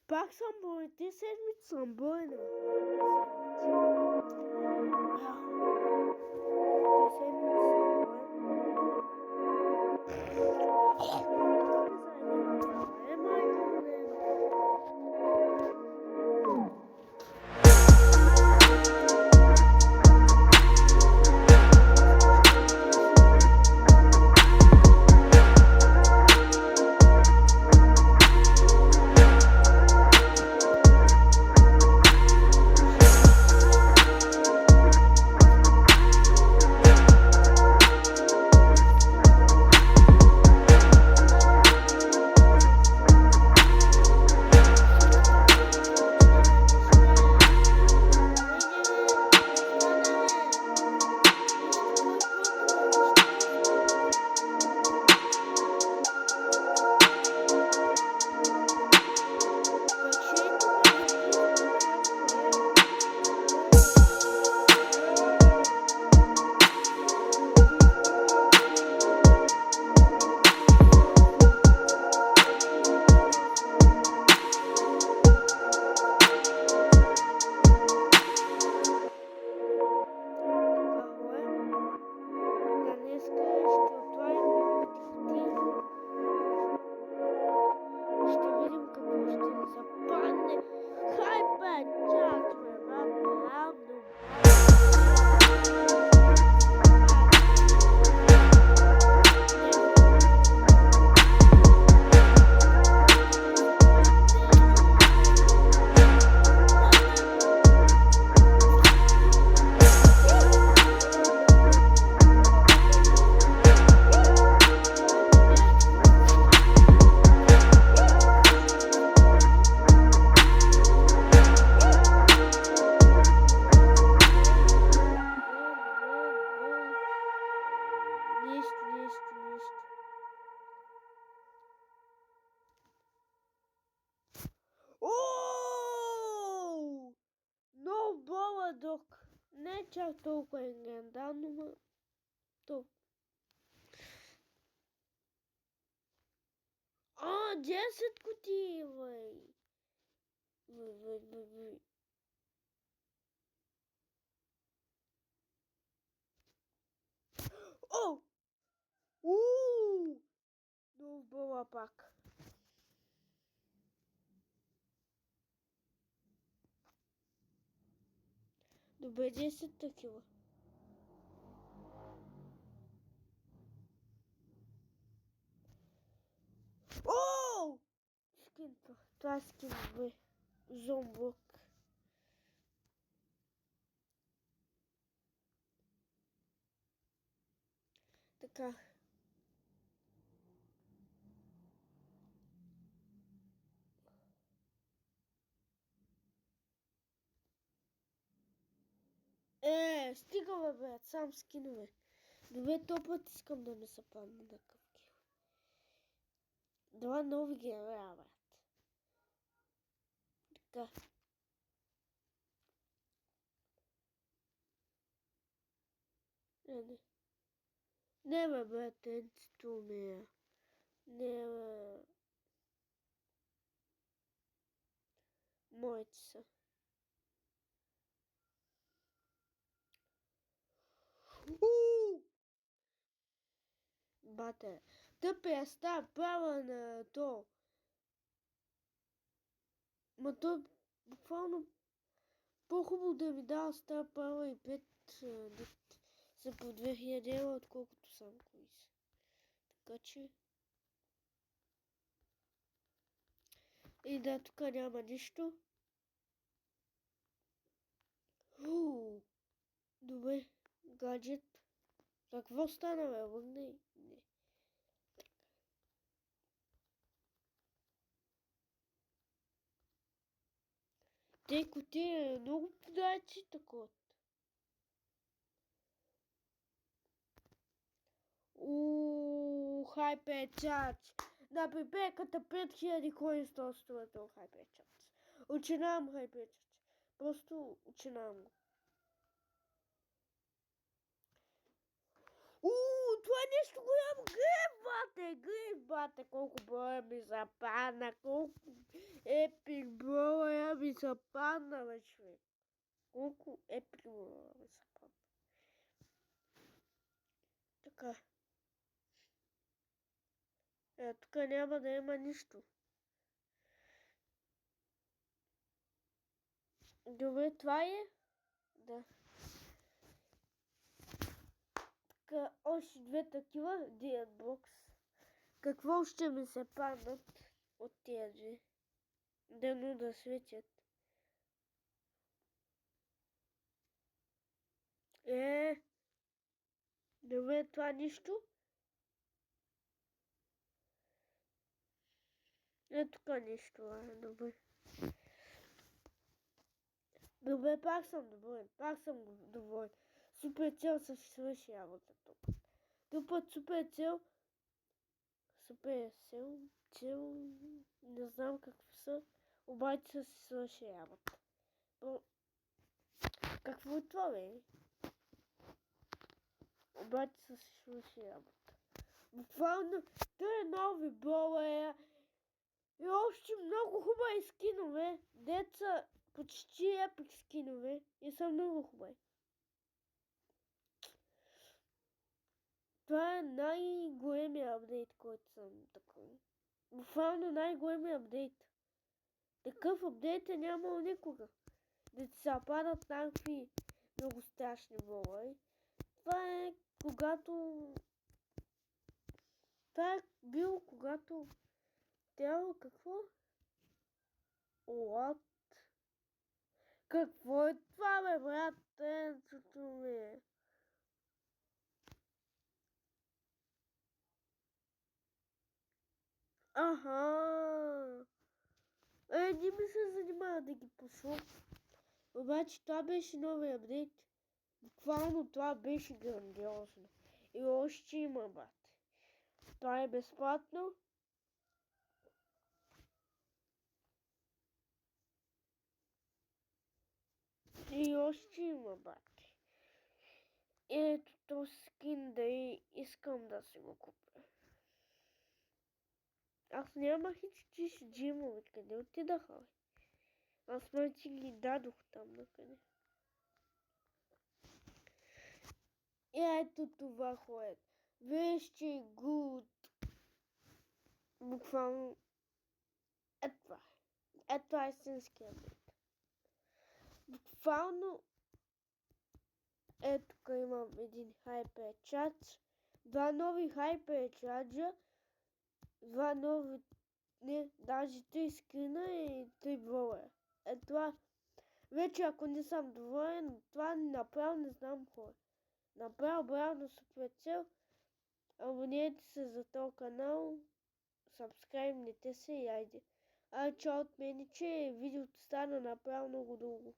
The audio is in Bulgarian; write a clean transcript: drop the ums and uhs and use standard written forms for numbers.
Пак съм болен. Те седмици съм болен. Те седмици съм болен. Майко, док. Не чак толкова легендарно, но то. 10 кутии, бе. О! Много бала пак. Добре, 10 такива. О! Скин. Това е скин, бе. Зомблок. Така. Стига, бе, брат, сам скинове. Добре, то път искам да ми се падне на къвки. Два нови героя, брат. Така. Не, бе, брат, енцито ми е. Не, бе. Моите са. Бате, тъпия става права на то. Ма то буквално по-хубаво да ми дава става права и 5 са по 2000 евро, отколкото сам кои са. Така че... И да, тук няма нищо. Добре, гаджет. Какво стана, бе? Върни. Не. Те кутия много подачи такова. Хайпечач. На пипеката 5000 коин струва този хайпечач. Учинавам хайпечач. Просто учинавам го. Това е нещо голямо. Гриф, бате, колко броя ми западна, колко епик броя ми западна, бе, човек. Колко епик броя ми западна. Така. Тук няма да има нищо. Добре, това е. Да. Така, още две такива диетбокс. Какво ще ми се паднат от тези? Дано да светят. Добре, това нищо. Тук нищо, добре. Добре, пак съм доволен. Супер цел се свърши работа тук. Тук път супер цел, не знам какво са, обаче се свърши работа. Какво е това, бе? Обаче се свърши работа. Буквално, той е нови броя и още много хубави скинове. Деца почти епик скинове и са много хубави. Това е най-големия апдейт, който съм такъв. Буквално най-големия апдейт. Такъв апдейт е нямал никога. Да ти се падат някакви много страшни брои. Това е било когато трябва какво? What? Какво е това, бе, брат? Тенцето ми. Аха. Не ми се занимава да ги пуша. Обаче това беше новия апдейт. Буквално това беше грандиозно. И още има, бате. Това е безплатно. И още има, бате. Ето този скин да искам да си го купя. Аз нямах и чистиш джимове. Къде отидаха, бе? Аз мъчи ги дадох там накъде. И ето това ходят. Вещи гуд. Буквално. Това е истинския апдейт. Буквално. Ето тук имам един хайпер-чардж. Два нови хайпер-чарджа. Два нови. Не, даже 3 скрина и 3 броя. Това. Вече ако не съм доволен, това направо не знам хора. Направо браво супер цел. Абонирайте се за този канал. Сабскрайбнете се и айде. Чао от мен, че видеото стана направо много дълго.